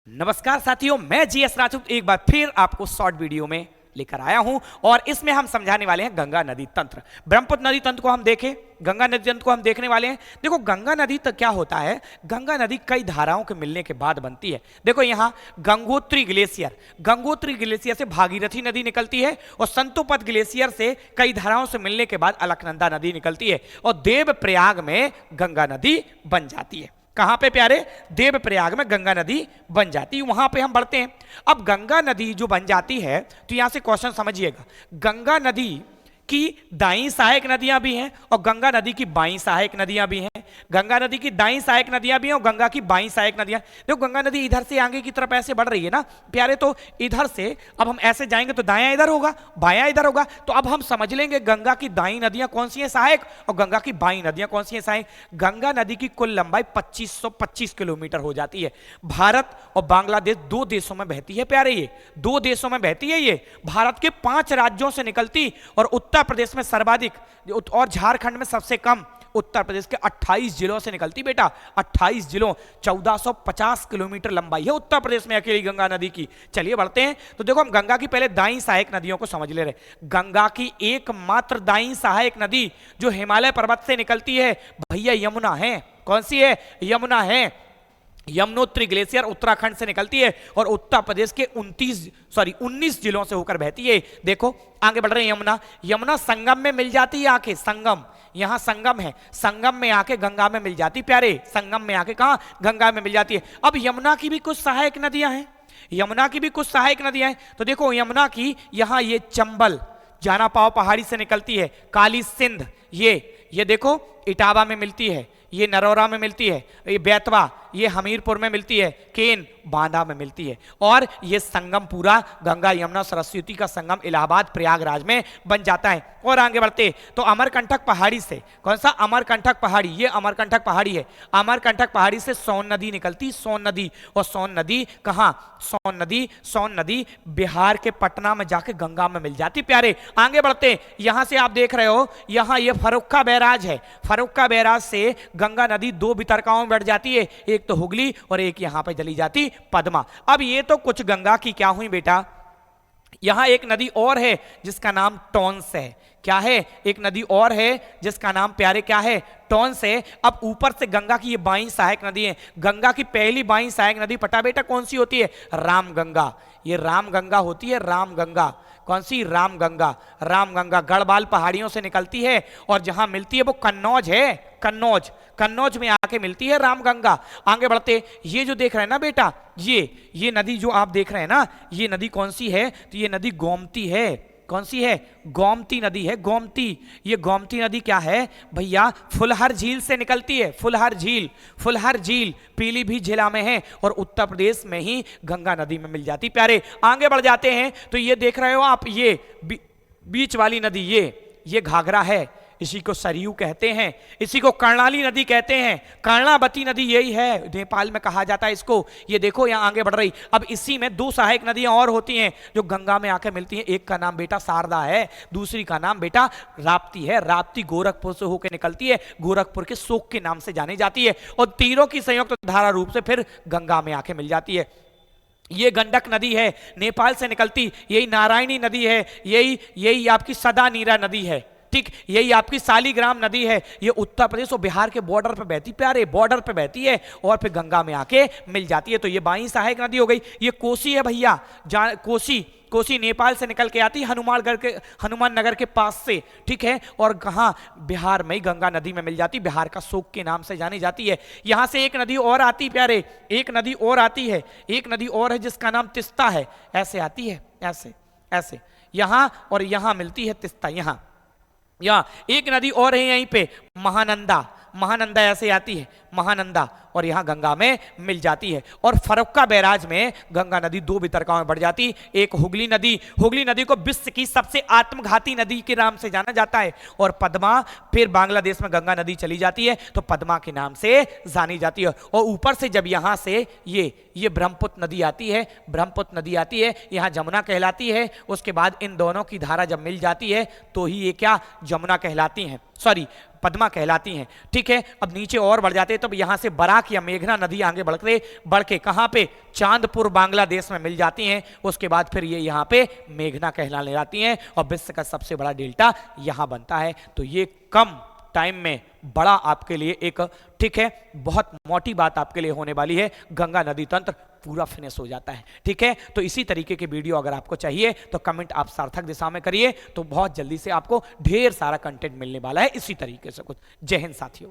नमस्कार साथियों, मैं जीएस राजपूत एक बार फिर आपको शॉर्ट वीडियो में लेकर आया हूं और इसमें हम समझाने वाले हैं गंगा नदी तंत्र। ब्रह्मपुत्र नदी तंत्र को हम देखें, गंगा नदी तंत्र को हम देखने वाले हैं। देखो गंगा नदी तक क्या होता है, गंगा नदी कई धाराओं के मिलने के बाद बनती है। देखो यहाँ गंगोत्री ग्लेशियर से भागीरथी नदी निकलती है और संतोपद ग्लेशियर से कई धाराओं से मिलने के बाद अलकनंदा नदी निकलती है और देवप्रयाग में गंगा नदी बन जाती है। कहां पे प्यारे? देवप्रयाग में गंगा नदी बन जाती है, वहां पे हम बढ़ते हैं। अब गंगा नदी जो बन जाती है तो यहां से क्वेश्चन समझिएगा, गंगा नदी की दाईं सहायक नदियां भी हैं और गंगा नदी की बाईं सहायक नदियां भी हैं। गंगा नदी की दाईं सहायक नदियां भी हैं और गंगा की बाईं सहायक नदियां। देखो गंगा नदी इधर से आगे की तरफ ऐसे बढ़ रही है ना प्यारे, तो इधर से अब हम ऐसे जाएंगे तो दायां इधर होगा, बायां इधर होगा, तो अब हम समझ लेंगे गंगा की दाईं नदियां कौन सी हैं सहायक और गंगा की बाईं नदियां कौन सी हैं सहायक। गंगा नदी की कुल लंबाई 2525 किलोमीटर हो जाती है। भारत और बांग्लादेश दो देशों में बहती है प्यारे, ये दो देशों में बहती है। ये भारत के 5 राज्यों से निकलती और उत्तर प्रदेश में सर्वाधिक और झारखंड में सबसे कम, उत्तर प्रदेश के 28 जिलों से निकलती बेटा, 28 जिलों, 1450 किलोमीटर लंबाई है उत्तर प्रदेश में अकेली गंगा नदी की। चलिए बढ़ते हैं, तो देखो हम गंगा की पहले दाईं सहायक नदियों को समझ ले रहे। गंगा की एकमात्र दाईं सहायक नदी जो हिमालय पर्वत से निकलती है भैया यमुना है। कौन सी है? यमुना है। यमुनोत्री ग्लेशियर उत्तराखंड से निकलती है और उत्तर प्रदेश के 19 जिलों से होकर बहती है। देखो आगे बढ़ रहे हैं, यमुना संगम में मिल जाती है आके, संगम, यहां संगम है, संगम में आके गंगा में मिल जाती प्यारे, संगम में आके कहां? गंगा में मिल जाती है। अब यमुना की भी कुछ सहायक नदियां हैं, यमुना की भी कुछ सहायक नदियां हैं। तो देखो यमुना की यहां ये चंबल जाना पाव पहाड़ी से निकलती है, काली सिंध, ये देखो इटावा में मिलती है, ये नरौरा में मिलती है, ये बेतवा, ये हमीरपुर में मिलती है, केन बांदा में मिलती है। और ये संगम पूरा गंगा यमुना सरस्वती का संगम इलाहाबाद प्रयागराज में बन जाता है। और आगे बढ़ते तो अमरकंटक पहाड़ी से, कौन सा? अमरकंटक पहाड़ी, ये अमरकंटक पहाड़ी है, अमरकंटक पहाड़ी से सोन नदी निकलती, सोन नदी, और सोन नदी कहां? सोन नदी बिहार के पटना में जाके गंगा में मिल जाती प्यारे। आगे बढ़ते, यहां से आप देख रहे हो यहां ये फर्रुक्का बैराज है, फर्रुक्का बैराज से गंगा नदी 2 वितरकाओं में बढ़ जाती है, एक तो हुगली और एक यहां पे चली जाती पद्मा। अब ये तो कुछ गंगा की क्या हुई बेटा, यहां एक नदी और है जिसका नाम टॉन्स है। क्या है? एक नदी और है जिसका नाम प्यारे क्या है? टॉन्स है। अब ऊपर से गंगा की ये बाईं सहायक नदी है। गंगा की पहली बाईं सहायक नदी पता बेटा कौन सी होती है? रामगंगा। ये रामगंगा होती है, रामगंगा। कौन सी? रामगंगा। रामगंगा गढ़वाल पहाड़ियों से निकलती है और जहां मिलती है वो कन्नौज है, कन्नौज में आके मिलती है रामगंगा। आगे बढ़ते, ये जो देख रहे हैं ना बेटा, ये नदी जो आप देख रहे हैं ना, ये नदी कौन सी है? तो ये नदी गोमती है। कौन सी है? गोमती नदी है, गोमती। ये गोमती नदी क्या है भैया? फुलहर झील से निकलती है, फुलहर झील पीलीभीत जिला में है और उत्तर प्रदेश में ही गंगा नदी में मिल जाती प्यारे। आगे बढ़ जाते हैं तो ये देख रहे हो आप, ये बीच वाली नदी, ये घाघरा है, इसी को सरयू कहते हैं, इसी को कर्णाली नदी कहते हैं, कर्णावती नदी यही है, नेपाल में कहा जाता है इसको। ये देखो यहाँ आगे बढ़ रही। अब इसी में 2 सहायक नदियां और होती हैं जो गंगा में आकर मिलती हैं। एक का नाम बेटा शारदा है, दूसरी का नाम बेटा राप्ती है। राप्ती गोरखपुर से होकर निकलती है, गोरखपुर के शोक के नाम से जानी जाती है और तीनों की संयुक्त धारा रूप से फिर गंगा में आके मिल जाती है। ये गंडक नदी है, नेपाल से निकलती, यही नारायणी नदी है, यही आपकी सदा नीरा नदी है, ठीक, यही आपकी शालीग्राम नदी है। ये उत्तर प्रदेश और बिहार के बॉर्डर पे बहती प्यारे, बॉर्डर पे बहती है और फिर गंगा में आके मिल जाती है। तो ये बाईं सहायक नदी हो गई। ये कोसी है भैया, कोसी नेपाल से निकल के आती हनुमान नगर के पास से, ठीक है, और कहां? बिहार में गंगा नदी में मिल जाती, बिहार का शोक के नाम से जानी जाती है। यहां से एक नदी और आती प्यारे, एक नदी और आती है, एक नदी और है जिसका नाम तिस्ता है। ऐसे आती है, ऐसे यहां और यहां मिलती है तिस्ता। यहां एक नदी और है यहीं पे, महानंदा ऐसे आती है, महानंदा, और यहां गंगा में मिल जाती है। और फर्रुक्का बैराज में गंगा नदी 2 वितरकाओं में बढ़ जाती। एक हुगली नदी को विश्व की सबसे आत्मघाती नदी के नाम से जाना जाता है। और पद्मा, फिर बांग्लादेश में गंगा नदी चली जाती है तो पद्मा के नाम से जानी जाती है। और ऊपर से जब यहां से ये ब्रह्मपुत्र नदी आती है, यहां जमुना कहलाती है। उसके बाद इन दोनों की धारा जब मिल जाती है तो ही ये क्या? जमुना कहलाती है, सॉरी पद्मा कहलाती हैं। ठीक है, अब नीचे और बढ़ जाते हैं, तब यहां से बराक या मेघना नदी आगे बढ़ के कहां पे, चांदपुर बांग्लादेश में मिल जाती हैं। उसके बाद फिर ये यहां पे मेघना कहलाने जाती हैं और विश्व का सबसे बड़ा डेल्टा यहां बनता है। तो ये कम टाइम में बड़ा आपके लिए एक, ठीक है, बहुत मोटी बात आपके लिए होने वाली है। गंगा नदी तंत्र पूरा फिनिश हो जाता है। ठीक है, तो इसी तरीके के वीडियो अगर आपको चाहिए तो कमेंट आप सार्थक दिशा में करिए, तो बहुत जल्दी से आपको ढेर सारा कंटेंट मिलने वाला है इसी तरीके से कुछ। जय हिंद साथियों।